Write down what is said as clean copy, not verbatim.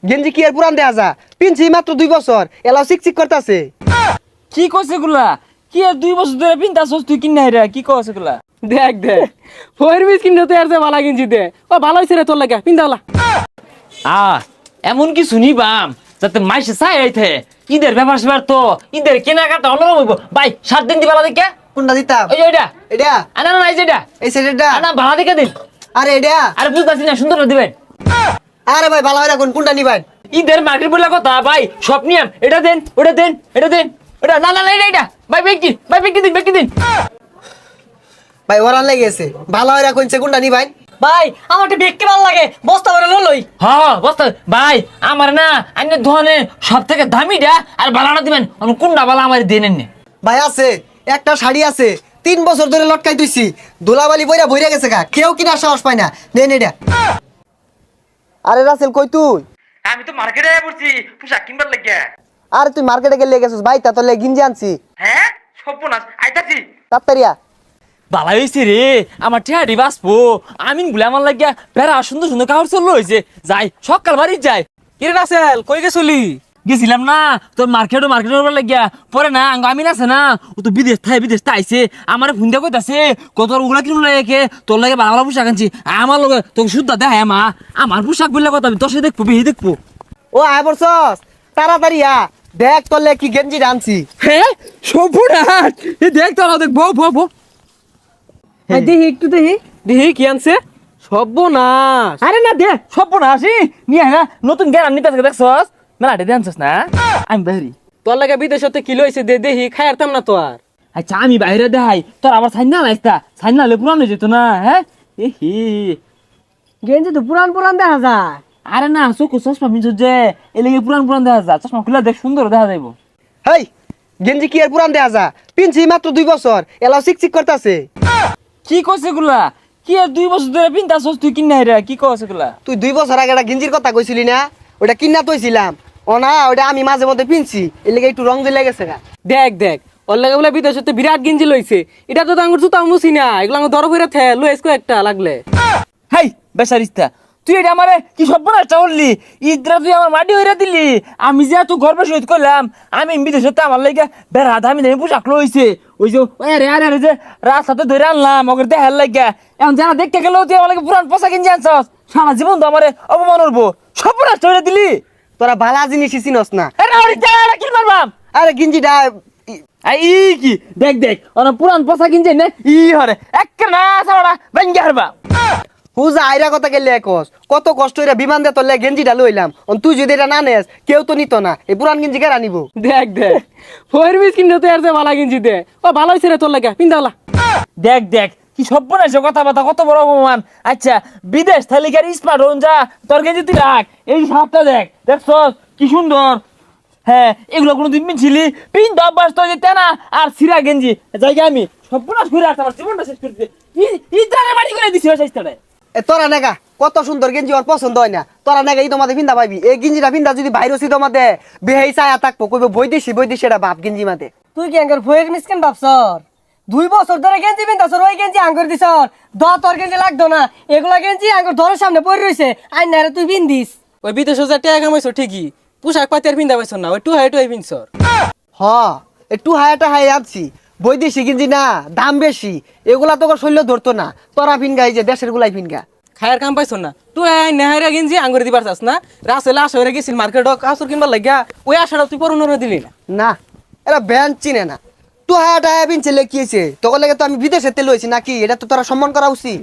গেঞ্জি কি আর পুরান দেয়া যা পিনছি মাত্র 2 বছর এলাও চিকচিক করতেছে। কি কইছে গুলা? কি আর 2 বছর ধরে পিনতাছস তুই কিন নাই রে? কি কইছে গুলা? দেখ দেখ ফয়ের মিস কিনতে তো আর ভালো গেঞ্জি দে ও ভালো হইছে রে তোর লাগা পিন্দালা। এমন কিছু নিবাম যাতে মাইসে চাই আইতে। ঈদের ব্যাপার সেবার তো ঈদের কেনাকাটা হলো হইব। ভাই 7 দিন দিবালা দেখে কোনটা দিতাম? ওই যে এটা এটা আনা না এই যেটা এই সেটটা আনা ভাড়া দেখে দিন। আরে এটা আরে বুঝতাছি না সুন্দর করে দিবেন। আরে ভাই ভালো হয় কোনটা নিবেন? ঈদের মার্কেট বলে কথা ভাই সব নিয়ম এটা দেন ওটা দেন এটা দেন ওটা না না না এটা এটা ভাই ব্যক্তি দিন ভাই ওরান লেগেছে ভালো হয় কোনছে কোনটা নিবেন? ভাই আমারটা দেখতে ভালো লাগে বস্তা ভরে লই। হ্যাঁ বস্তা ভাই আমার না আইনের ধরনের সব থেকে দামিটা আর বালাটা দিবেন কোনটা বালা আমার দিয়ে নেন। ভাই আছে একটা শাড়ি আছে 3 বছর ধরে লটকাই দিছি ধুলাবালি বইরা ভইরা গেছে গা কেউ কিনা সাহস পায় না নেন এটা। আরে রাসেল কই তুই? আমি তো মার্কেটে পড়ছি পোশাক কিনবার লাগিয়া। আরে তুই মার্কেটে গেলে গেছিস ভাই তা তোর গিঞ্জি আনছি। হ্যাঁ সর্বনাশ আইতাছি। তাড়াতাড়িয়া বালা হয়েছে রে আমার ঠেহাটি বাঁচবো আমিন বলে আমার লাগিয়া বেড়া সুন্দর সুন্দর কাপড় চললো হয়েছে যাই সকাল বাড়ি যাই। কিরে রাসেল কই গেছলি? গেছিলাম না তোর মার্কেট লাগিয়া পরে না আমিন আছে না ও তো বিদেশ আইছে আমার ফোন দিয়ে কইতাছে কত ওগুলা কিনুন লাগে তোর লাগে ভালো ভালো পোশাক আনছি আমার লগে তোকে শুদ্ধ দেখায় আমার পোশাক বললে কথা আমি তোর সাথে দেখবো বেশি দেখবো। ও আয় পড়ছস তাড়াতাড়ি দেখ তোর কি গেঞ্জি আনছি। হ্যাঁ সর্বনাশ দেখ তোরা দেখ বউ দেখি একটু দেখি কি আনছে সর্বনাশ। আরে না দে সর্বনাশ নিয়ে না নতুন জ্ঞান নিতে দেখছস মেলাটে দেনছস না আমি বাইরে তোর লাগে বিদেশতে কি লইছে দে দেখি খাই আরতাম না তো আর। আচ্ছা আমি বাইরে দেখাই তোর আবার সাইন লাইস্তা সাইন হলে পুরানো হয়ে যেত না। হ্যাঁ এহি গেঞ্জি তো পুরান দেখা যায়। আরে না চোখ চশমা মিছ যে এলেগে পুরান দেখা যায় চশমা খুলে দেখ সুন্দর দেখা যাইব। হেই গেঞ্জি কি আর পুরান দেয়া যা পিনছি মাত্র 2 বছর এলাও চিকচিক করতেছে। কি কইছে গুলা? কি আর 2 বছর ধরে পিনতাছস তুই কিন নাই রে? কি কইছে গুলা? তুই 2 বছর আগে একটা গেঞ্জির কথা কইছিলি না ওটা কিনা তৈছিলাম ও না ওটা আমি মাঝে মধ্যে পিনছি এর লেগে একটু রং দিলে গেছে গা। দেখ ওর লাগে বলে বিদেশতে বিরাট গেঞ্জি লইছে এটা তো আঙ্গুর জুতা মুছি না এগুলো আঙ্গুর দরব হইরা থে লইস কো একটা লাগলে। হাই বেচারিস্তা তুই এটা আমারে কি সর্বনাশ চাউলি ঈদরা তুই আমার মাটি হইরা দিলি। আমি যে তুই গর্বের সহিত করলাম আমি বিদেশতে আমার লাগে বেড়া দামি দামি পোশাক লইছে ওই যে আরে যে রাস্তাতে ধরে আনলাম ওকে দেখার লাগিয়া এখন যারা দেখতে গেলেও তুই আমার লাগে পুরান পোশাক কিনছি আনছস সারা জীবন তো আমার অপমান করবো সর্বনাশ হইরা দিলি। তোরা ভালা জিনিস চিনস না। কি মারবাম আরে গেঞ্জিটা কি দেখ পুরান পোশাক কিনছে না হরে এক না সারা ভাঙ্গি হারবা। হুজা আইরা কথা গেলে একস কত কষ্ট হইরা বিমান দিয়ে তোর গেঞ্জিটা লইলাম তুই যদি এটা না নেস কেউ তো নিত না এই পুরান গেঞ্জি কেরা নিব? দেখ ফয়ের মিস কিনতে তো আর ভালো গেঞ্জি দে ও ভালো হইছে রে তোর লাগে পিন্দালা। দেখ কি সর্বনাশ কথাবার্তা কত বড় অপমান। আচ্ছা বিদেশ তালিকার স্মার্ট হন যা তোর গেঞ্জি তুই রাখ এই সাপটা দেখছ কি সুন্দর। হ্যাঁ এগুলো কোনোদিন পিনছিলি পিন তো অভ্যাস তো যেতে না আর সিরা গেঞ্জি জায়গা আমি সর্বনাশ করে রাখতে আমার জীবনটা শেষ করে দিতে ইদারে বাড়ি করে দিছি ওই তোরা নেগা কত সুন্দর গেঞ্জি ওর পছন্দ হয় না তোরা নেগা এই তোমাদের পিন্দা পাইবি এই গেঞ্জিটা পিন্দা যদি ভাইরসি তোমাদের বেহাই চায়া থাকবো কইব বৈদেশি এটা বাপ গেঞ্জি মাতে। তুই কি আঙ্গুর ফয়ের মিস কেন ভাবছর 2 বছর ধরে গেঞ্জি পিন্দাছর ওই গেঞ্জি আঙ্গুর দিছর তোর গেঞ্জি লাগতো না এগুলা গেঞ্জি আঙ্গুর ধরের সামনে পড়ে রইছে আই না রে তুই পিন্দিস ওই বিদেশে যা টাকা কামাইছো ঠিকই পোশাক পাতি আর পিন্দা পাইছ না ওই টু হাই পিনছর। হ একটু হায়াটা হাই আনছি বৈদেশি গেঞ্জি না দাম বেশি এগুলা তোর শৈল্য ধরতো না তোরা ফিনগা এই যে দেশের গুলাই ফিনগা খায়ের কাম পাইছ না তুই নেহারা গেঞ্জি আঙ্গুর দিবার চাস না রাসেল আশা হয়ে গেছিল মার্কেট কাপড় কিনবার লাগিয়া ওই আশাটা তুই পরুন দিলি না। না এরা ব্যান চিনে না টু হায়াটা হায়া পিনছে লেখিয়েছে তোর লাগে তো আমি বিদেশে তেল হয়েছি নাকি এটা তো তোরা সম্মান করা উচিত।